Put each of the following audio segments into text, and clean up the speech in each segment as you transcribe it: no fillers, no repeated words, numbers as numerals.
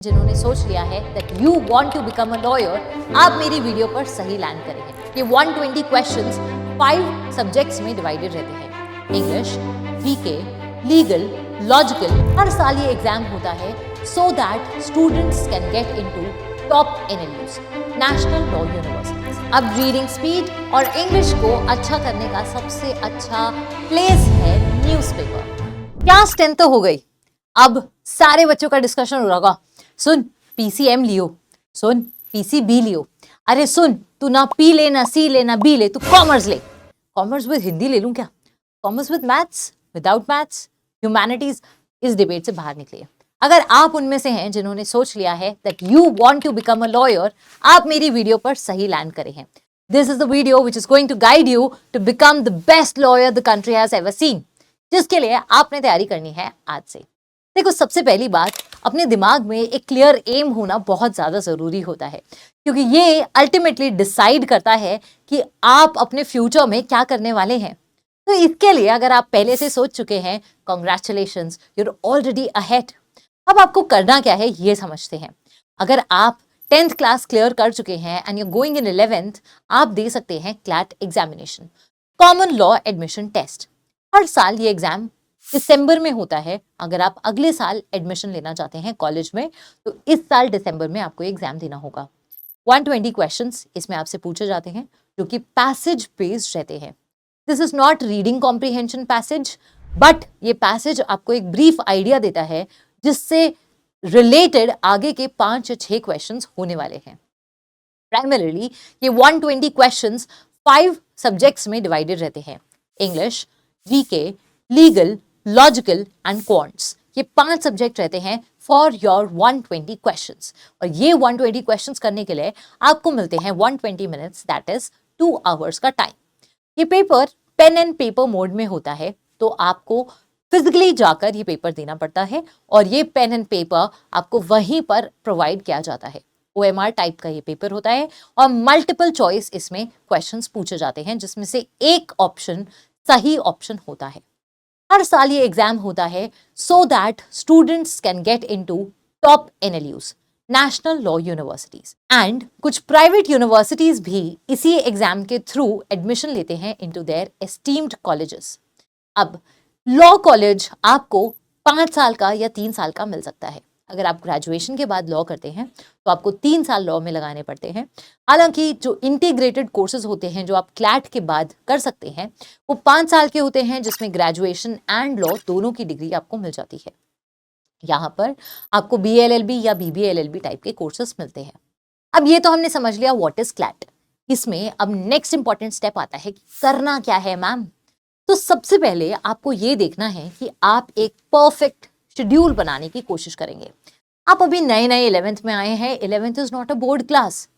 जिन्होंने सोच लिया है that you want to become a lawyer, आप मेरी वीडियो पर सही लैंड करेंगे। ये 120 क्वेश्चंस 5 सब्जेक्ट्स में डिवाइडेड रहते हैं। English, GK, legal, logical. हर साल ये एग्जाम होता है so that students can get into top NLUs, national law universities. अब रीडिंग स्पीड और इंग्लिश को अच्छा करने का सबसे अच्छा प्लेस है न्यूज़पेपर। क्लास 10 तो हो गई, अब सारे बच्चों का डिस्कशन हो रहा होगा, सुन पीसीएम लियो, सुन पीसीबी लियो, अरे सुन तू ना पी ले ना सी ले ना बी ले, तू कॉमर्स ले। कॉमर्स विद हिंदी ले लूं क्या? Commerce with maths, without maths, humanities. इस डिबेट से बाहर निकलिए। अगर आप उनमें से हैं जिन्होंने सोच लिया है that you want to become a lawyer, आप मेरी वीडियो पर सही लैंड करे हैं। This is the video which is going to guide you to become the best lawyer the country has ever seen, जिसके लिए आपने तैयारी करनी है आज से। देखो, सबसे पहली बात, अपने दिमाग में एक क्लियर एम होना बहुत ज़्यादा ज़रूरी होता है, क्योंकि ये अल्टीमेटली डिसाइड करता है कि आप अपने फ्यूचर में क्या करने वाले हैं। तो इसके लिए अगर आप पहले से सोच चुके हैं, congratulations, you are already ahead. अब आपको करना क्या है ये समझते हैं। अगर आप 10th क्लास क्लियर कर चुके हैं and you going in 11th, आप दे सकते हैं CLAT examination, common law admission test. हर साल ये एग्जाम दिसंबर में होता है। अगर आप अगले साल एडमिशन लेना चाहते हैं कॉलेज में, तो इस साल दिसंबर में आपको एग्जाम देना होगा। 120 क्वेश्चंस इसमें आपसे पूछे जाते हैं, जो कि पैसेज बेस्ड रहते हैं। This is not reading comprehension passage, but ये पैसेज आपको एक ब्रीफ आइडिया देता है जिससे रिलेटेड आगे के 5 या 6 क्वेश्चंस होने वाले हैं। प्राइमरीली ये 120 क्वेश्चंस 5 सब्जेक्ट्स में डिवाइडेड रहते हैं। English, GK, legal, logical and quants. ये 5 सब्जेक्ट रहते हैं फॉर योर 120 क्वेश्चंस। और ये 120 क्वेश्चंस करने के लिए आपको मिलते हैं 120 मिनट्स, दैट इज 2 आवर्स का टाइम। ये paper pen and paper mode में होता है, तो आपको फिजिकली जाकर ये पेपर देना पड़ता है, और ये पेन एंड पेपर आपको वहीं पर प्रोवाइड किया जाता है। OMR टाइप का ये पेपर होता है, और मल्टीपल चॉइस इसमें क्वेश्चंस पूछे जाते हैं, जिसमें से एक ऑप्शन सही ऑप्शन होता है। हर साल ये एग्जाम होता है so that students can get into top NLUs, national law universities. And कुछ प्राइवेट यूनिवर्सिटीज भी इसी एग्जाम के थ्रू एडमिशन लेते हैं इनटू देयर एस्टीम्ड कॉलेजेस। अब लॉ कॉलेज आपको 5 साल का या 3 साल का मिल सकता है। अगर आप ग्रेजुएशन के बाद लॉ करते हैं तो आपको 3 साल लॉ में लगाने पड़ते हैं। हालांकि जो इंटीग्रेटेड कोर्सेज होते हैं जो आप क्लैट के बाद कर सकते हैं, वो 5 साल के होते हैं, जिसमें ग्रेजुएशन एंड लॉ दोनों की डिग्री आपको मिल जाती है। यहाँ पर आपको BLLB या BBLLB टाइप के कोर्सेज मिलते हैं। अब ये तो हमने समझ लिया व्हाट इज क्लैट। इसमें अब नेक्स्ट इंपॉर्टेंट स्टेप आता है कि करना क्या है मैम। तो सबसे पहले आपको ये देखना है कि आप एक परफेक्ट शेड्यूल बनाने की कोशिश करेंगे। आप अभी नए नए 11th में आए हैं, 11th is not a board class,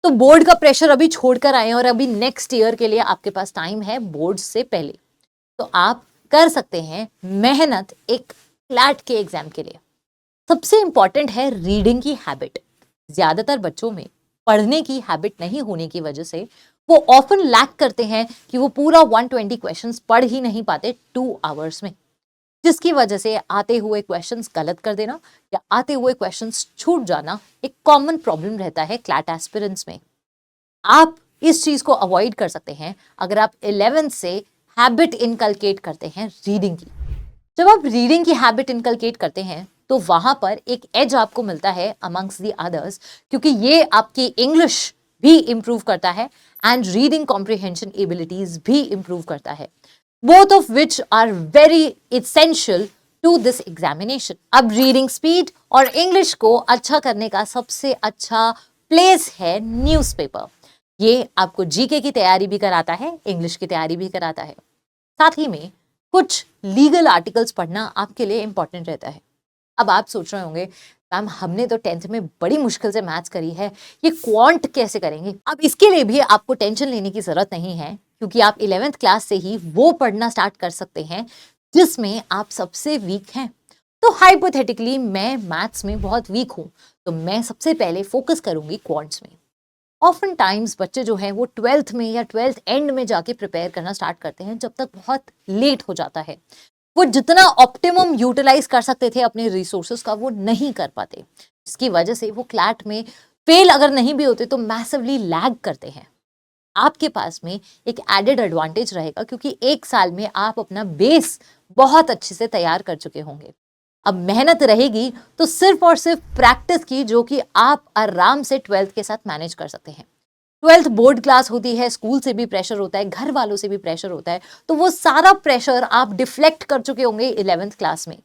तो बोर्ड का प्रेशर अभी छोड़कर आए हैं, और अभी नेक्स्ट ईयर के लिए आपके पास टाइम है बोर्ड से पहले। तो आप कर सकते हैं मेहनत एक क्लैट के एग्जाम के लिए। सबसे इंपॉर्टेंट है रीडिंग की हैबिट। ज्यादातर बच्चों में पढ़ने की हैबिट नहीं होने की वजह से वो ऑफन लैक करते हैं कि वो पूरा 120 क्वेश्चंस पढ़ ही नहीं पाते 2 आवर्स में, जिसकी वजह से आते हुए क्वेश्चंस गलत कर देना या आते हुए क्वेश्चंस छूट जाना एक कॉमन प्रॉब्लम रहता है क्लैट एस्पिरेंट्स में। आप इस चीज को अवॉइड कर सकते हैं अगर आप 11th से हैबिट इनकलकेट करते हैं रीडिंग की। जब आप रीडिंग की हैबिट इनकलकेट करते हैं तो वहां पर एक एज आपको मिलता है अमंग्स द अदर्स, क्योंकि ये आपकी इंग्लिश भी इंप्रूव करता है एंड रीडिंग कॉम्प्रिहेंशन एबिलिटीज भी इंप्रूव करता है, both of which are very essential to this examination. अब रीडिंग स्पीड और इंग्लिश को अच्छा करने का सबसे अच्छा प्लेस है न्यूज़पेपर। ये आपको जीके की तैयारी भी कराता है, इंग्लिश की तैयारी भी कराता है। साथ ही में कुछ लीगल आर्टिकल्स पढ़ना आपके लिए इंपॉर्टेंट रहता है। अब आप सोच रहे होंगे, मैम हमने तो 10th में बड़ी मुश्किल से मैथ्स करी है, ये क्वांट कैसे करेंगे? अब इसके लिए भी आपको टेंशन लेने की जरूरत नहीं है, क्योंकि आप 11th क्लास से ही वो पढ़ना स्टार्ट कर सकते हैं जिसमें आप सबसे वीक हैं। तो हाइपोथेटिकली मैं मैथ्स में बहुत वीक हूं, तो मैं सबसे पहले फोकस करूंगी क्वांट्स में। ऑफन टाइम्स बच्चे जो हैं वो 12th में या 12th एंड में जाके प्रिपेयर करना स्टार्ट करते हैं, जब तक बहुत लेट हो जाता है। वो जितना ऑप्टिमम यूटिलाइज कर सकते थे अपने रिसोर्सेज का, वो नहीं कर पाते। इसकी वजह से वो क्लैट में फेल अगर नहीं भी होते तो मैसिवली लैग करते हैं। आपके पास में एक एडेड एडवांटेज रहेगा क्योंकि एक साल में आप अपना बेस बहुत अच्छे से तैयार कर चुके होंगे। अब मेहनत रहेगी तो सिर्फ और सिर्फ प्रैक्टिस की, जो कि आप आराम से 12th के साथ मैनेज कर सकते हैं। 12th बोर्ड क्लास होती है, स्कूल से भी प्रेशर होता है, घर वालों से भी प्रेशर होता है, तो वो सारा प्रेशर आप डिफ्लेक्ट कर चुके होंगे 11th क्लास में।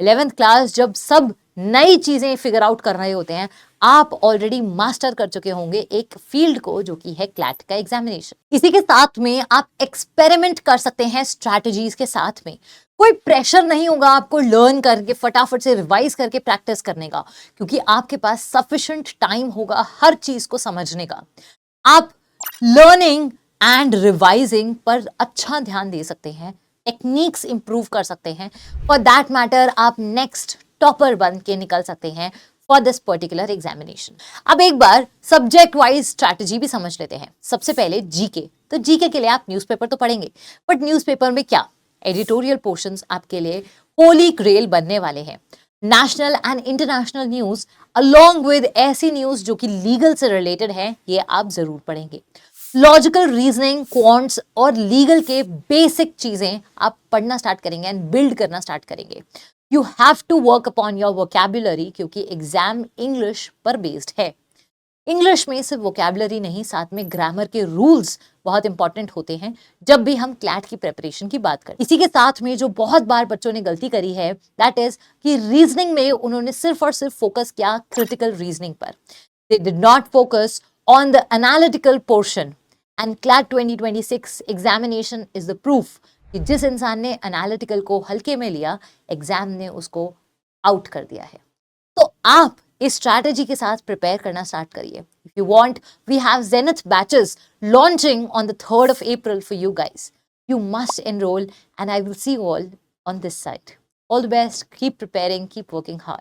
11th क्लास जब सब नई चीजें फिगर आउट कर रहे होते हैं, आप ऑलरेडी मास्टर कर चुके होंगे एक फील्ड को, जो कि है क्लैट का एग्जामिनेशन। इसी के साथ में आप एक्सपेरिमेंट कर सकते हैं स्ट्रैटेजीज के साथ में। कोई प्रेशर नहीं होगा आपको लर्न करके फटाफट से रिवाइज करके प्रैक्टिस करने का, क्योंकि आपके पास सफिशिएंट टाइम होगा हर चीज को समझने का। आप लर्निंग एंड रिवाइजिंग पर अच्छा ध्यान दे सकते हैं, टेक्निक्स इंप्रूव कर सकते हैं। फॉर दैट मैटर आप नेक्स्ट टॉपर बन के निकल सकते हैं फॉर दिस पर्टिकुलर एग्जामिनेशन। अब एक बार सब्जेक्ट वाइज स्ट्रैटेजी भी समझ लेते हैं। सबसे पहले जीके। तो जीके के लिए आप न्यूज़पेपर तो पढ़ेंगे, बट न्यूज़पेपर में क्या एडिटोरियल पोर्शंस आपके लिए होली ग्रेल बनने वाले हैं। National and international news along with ऐसी न्यूज जो कि लीगल से रिलेटेड है, ये आप जरूर पढ़ेंगे। लॉजिकल रीजनिंग, क्वांट्स और लीगल के बेसिक चीजें आप पढ़ना स्टार्ट करेंगे एंड बिल्ड करना स्टार्ट करेंगे। You have to work upon your vocabulary, क्योंकि एग्जाम इंग्लिश पर बेस्ड है। इंग्लिश में सिर्फ वोकैबुलरी नहीं, साथ में ग्रामर के रूल्स बहुत इंपॉर्टेंट होते हैं जब भी हम क्लैट की प्रिपरेशन की बात करें। इसी के साथ में जो बहुत बार बच्चों ने गलती करी है, दैट इज कि रीजनिंग में उन्होंने सिर्फ और सिर्फ फोकस किया क्रिटिकल रीजनिंग पर। They did not focus on the analytical portion, and CLAT 2026 examination is the proof कि जिस इंसान ने एनालिटिकल को हल्के में लिया, एग्जाम ने उसको आउट कर दिया है। तो आप इस स्ट्रैटेजी के साथ प्रिपेयर करना स्टार्ट करिए। If you want, we have Zenith batches launching on the 3rd of April for you guys. You must enroll and I will see you all on this site. All the best, keep preparing, keep working hard.